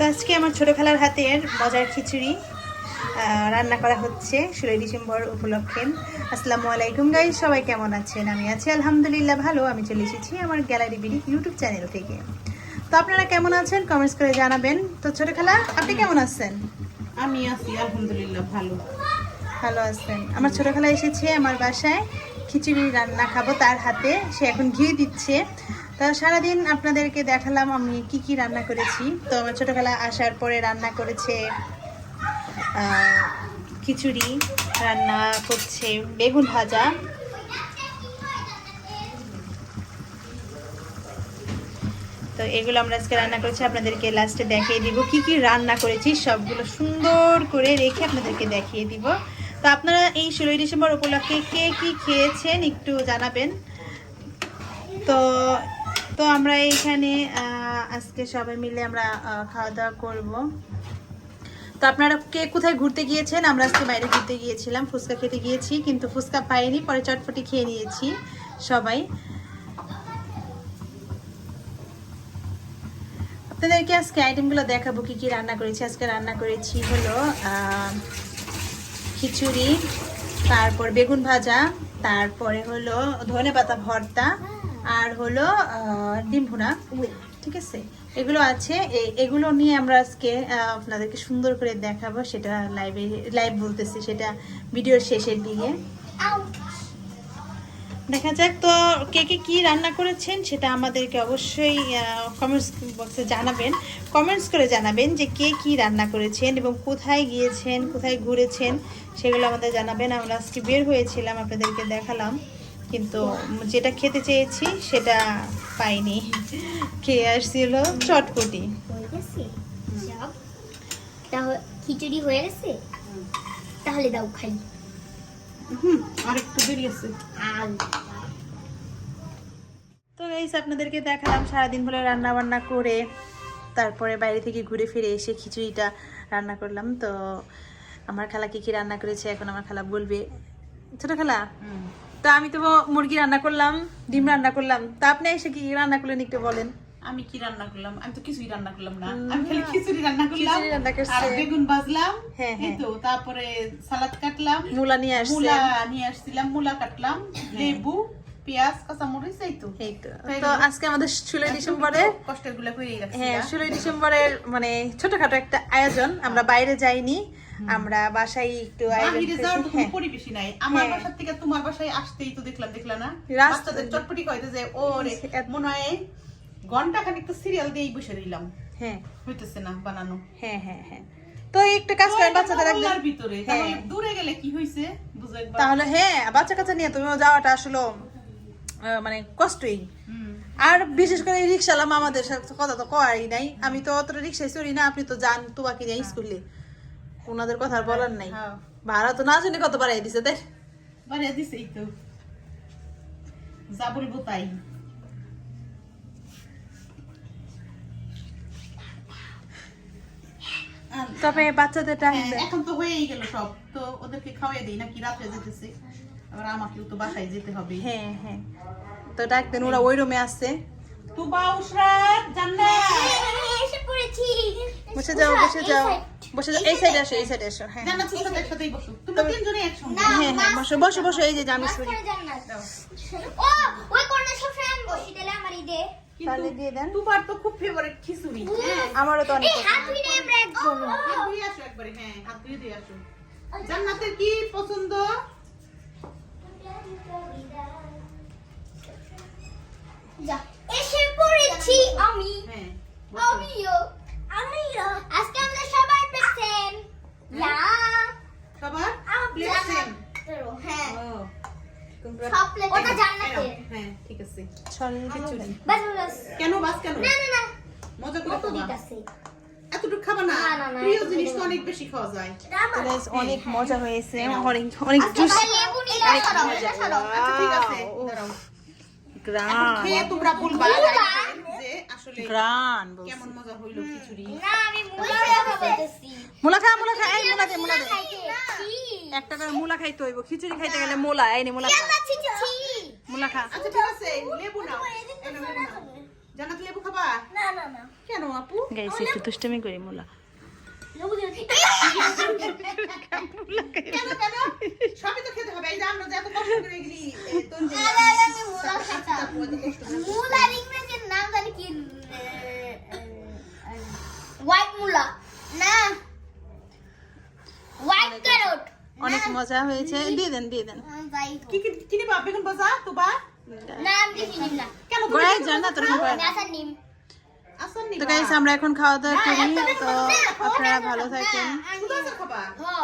আজকে আমার ছোট খালার হাতের মজার খিচুড়ি রান্না করা হচ্ছে 16 ডিসেম্বর উপলক্ষে। আসসালামু আলাইকুম গাইস, সবাই কেমন আছেন? আমি আছি আলহামদুলিল্লাহ ভালো। আমি চলে এসেছি আমার গ্যালারি বিডি ইউটিউব চ্যানেল থেকে। তো আপনারা কেমন আছেন কমেন্টস করে জানাবেন। তো ছোট খালা, আপনি কেমন আছেন? আমি আছি আলহামদুলিল্লাহ ভালো। ভালো আছেন? আমার ছোট খালা এসেছে আমার বাসায়, খিচুড়ি রান্না খাবো তার হাতে। সে এখন ঘি দিচ্ছে। তা সারাদিন আপনাদেরকে দেখালাম আমি কি কি রান্না করেছি। তো আমার ছোট খালা আসার পরে রান্না করেছে খিচুড়ি, রান্না করছে বেগুন ভাজা, তো এগুলো আমরা আজকে রান্না করেছি। আপনাদেরকে লাস্টে দেখিয়ে দিব কি কি রান্না করেছি, সবগুলো সুন্দর করে রেখে আপনাদেরকে দেখিয়ে দিব। তো আপনারা এই 16 ডিসেম্বর উপলক্ষে কে কি খেয়েছেন একটু জানাবেন। তো তো আমরা এইখানে আজকে সবাই মিলে আমরা খাওয়া দাওয়া করব। তো আপনারা কে কোথায় ঘুরতে গিয়েছেন? আমরা আজকে বাইরে ঘুরতে গিয়েছিলাম, ফুচকা খেতে গিয়েছি, কিন্তু ফুচকা পাইনি, পরে চটপটি খেয়ে নিয়েছি সবাই। আপনাদেরকে আজকে আইটেমগুলো দেখাবো কি কি রান্না করেছি। আজকে রান্না করেছি হলো খিচুড়ি, তারপর বেগুন ভাজা, তারপরে হলো ধনেপাতা ভর্তা, আর হলো ডিম ভুনা। ঠিক আছে, এগুলো আছে। এগুলো নিয়ে আমরা আজকে আপনাদেরকে সুন্দর করে দেখাবো। সেটা লাইভ বলতেছি, সেটা ভিডিওর শেষের দিকে দেখা যাক। তো কে কে কী রান্না করেছেন সেটা আমাদেরকে অবশ্যই কমেন্টস বক্সে জানাবেন। কমেন্টস করে জানাবেন যে কে কী রান্না করেছেন এবং কোথায় গিয়েছেন, কোথায় ঘুরেছেন, সেগুলো আমাদের জানাবেন। আমরা আজকে বের হয়েছিলাম, আপনাদেরকে দেখালাম, কিন্তু যেটা খেতে চেয়েছি সেটা পাইনি। খেয়ে আসছিল চটপটি। খিচুড়ি হয়ে গেছে, তাহলে দাও খাই। আরেকটু দেরি আছে। তো গাইস, আপনাদেরকে দেখালাম সারাদিন ভরে রান্না বান্না করে, তারপরে বাইরে থেকে ঘুরে ফিরে এসে খিচুড়িটা রান্না করলাম। তো আমার খালা কি কি রান্না করেছে এখন আমার খালা বলবে। ছোট খালা, তো আমি তো মুরগি রান্না করলাম, ডিম রান্না করলাম, তা আপনি এসে কি রান্না করলেন একটু বলেন। আমি কি রান্না করলাম? আমি তো কিছুই রান্না করলাম না, আমি খালি খিচুড়ি রান্না করলাম করছে। আর বেগুন ভাজলাম। হ্যাঁ, এই তো তারপরে সালাদ কাটলাম, মূলা নিয়ে আসছিলাম, মূলা কাটলাম, লেবু, পেঁয়াজ, কাঁচামরিচ, এই তো। তো আজকে আমাদের 16 ডিসেম্বরে কষ্টের গুলা করেই রাখছি। হ্যাঁ, 16 ডিসেম্বরের মানে ছোটখাটো একটা আয়োজন। আমরা বাইরে যাইনি, আমরা বাসায় একটু বাহিরে যাওয়ার তো কোনো পরিবেশই নাই। আমার বাসা থেকে তোমার বাসায় আসতেই তো দেখলা না বাচ্চাদের চটপটি খাইতে যে ওরে মনে হয় ঘন্টা খানিক তো সিরিয়াল দিয়েই বসে রইলাম। হ্যাঁ, হইতেছে না বানানো। হ্যাঁ হ্যাঁ হ্যাঁ। তো একটু কাজ করেন বাচ্চাদের একদম ভিতরে, তাহলে দূরে গেলে কি হইছে বুঝো একবার। তাহলে হ্যাঁ, বাচ্চা কাচ্চা নিয়ে তুমিও যাওয়াটা আসলে মানে কষ্টই। আর বিশেষ করে রিক্সাওয়ালা আমাদের সাথে কথা তো কয়াই নাই। আমি তো অতটা রিক্সায় চড়ি না, আপনি তো যান তোমাকে নিয়ে স্কুলে, ওনাদের কথা বলার নাই। ভাড়া তো না জানি কত বাড়াই দিছে, দেখ বাড়িয়ে দিছেই তো, যা বলবো তাই। তবে বাচ্চাদের এখন তো হয়েই গেল সব, তো ওদেরকে খাওয়াই দেই নাকি রাত্রে যেতেছে, আবার আমাকেও তো বাসায় যেতে হবে। হ্যাঁ হ্যাঁ, তো ডাকতেন, ওরা ওই রুমে আসছে। তুবা, উশরাত, জান্নাত, এসে পড়েছি। বসে যাও বসে যাও বসে যাও, এই সাইডে আসো, এই সাইডে আসো। হ্যাঁ জান্নাত উশরাত একসাথেই বসো, তোমরা তিনজনে একসঙ্গে। হ্যাঁ হ্যাঁ, বসো বসো বসো, এই যে জামি শুরি। ও ওই কর্নার সবসময় আমি বসি, তাহলে আমারই দে। তাহলে দিয়ে দেন। তুবার তো খুব ফেভারিট খিচুড়ি। হ্যাঁ, আমারও তো অনেক এই হাত ধুইলে আমরা একদম। হাত ধুয়ে আসো একবারে। হ্যাঁ, হাত ধুয়ে দিয়ে আসো। জান্নাতের কি পছন্দ? যা, এসে পড়েছি আমি। হ্যাঁ, আমিও আজকে আমাদের সবার প্রেজেন্ট। ইয়া সবার প্লেট সেম। হ্যাঁ, ও, সব প্লেট ওটা জান্নাতের। হ্যাঁ, ঠিক আছে। সরেন খিচুড়ি। বাস বাস। কেন বাস কেন? না না না, মজা করে কত খাবা। দিতাছে? এতটুকু খাবা না, না, না, না, প্রিয় এতটুকু জিনিস তো না। অনেক বেশি খাওয়া যায়। তো guys, অনেক মজা হয়েছে, অনেক অনেক জুস। আচ্ছা, লেবু নিলে সরাও, এটা সরাও। আচ্ছা ঠিক আছে, দাঁড়াও। গ্রান খেয়ে তোমরা বলবা যে আসলে গ্রান কেমন মজা হইলো খিচুড়ি। না, আমি মুলা খাবো বলতেছি। মুলা খা, মুলা খা, এই মুলা দে, মুলা দে। খাইতেছি। একটা করে মুলা খাইতে হইব, খিচুড়ি খাইতে গেলে মুলা, এই নে মুলা খা, ছি ছি ছি। মুলা খা। আচ্ছা ঠিক আছে, লেবু নাও। এই নাও, লেবু নাও। জান্নাত লেবু খাবা? না না না কেন আপু? গাইস একটু দুষ্টামি করি মোলা। লেবু দিও কেন কেন? সবই তো খেতে হবে। এই যে আমরা যে এত কষ্ট করে গেলি আমি মুলা খাইতাম মুলা ইংরেজির নাম জানি কি হোয়াইট মুলা না হোয়াইট ক্যারট অনেক মজা হয়েছে, দিয়ে দেন দিয়ে দেন। যাই কি কি কি নিবা? বেগুন ভাজা তোবা? না আমি কিছু নিব না কেন তুমি গোড়ায় জান্নাত তোর মোবাইল। আমি আসার নিম আসন তো নিবা? গাইস আমরা এখন খাওয়া দাওয়া করি, তো আপনারা ভালো থাকেন। শুধু আচার খাবা? হ্যাঁ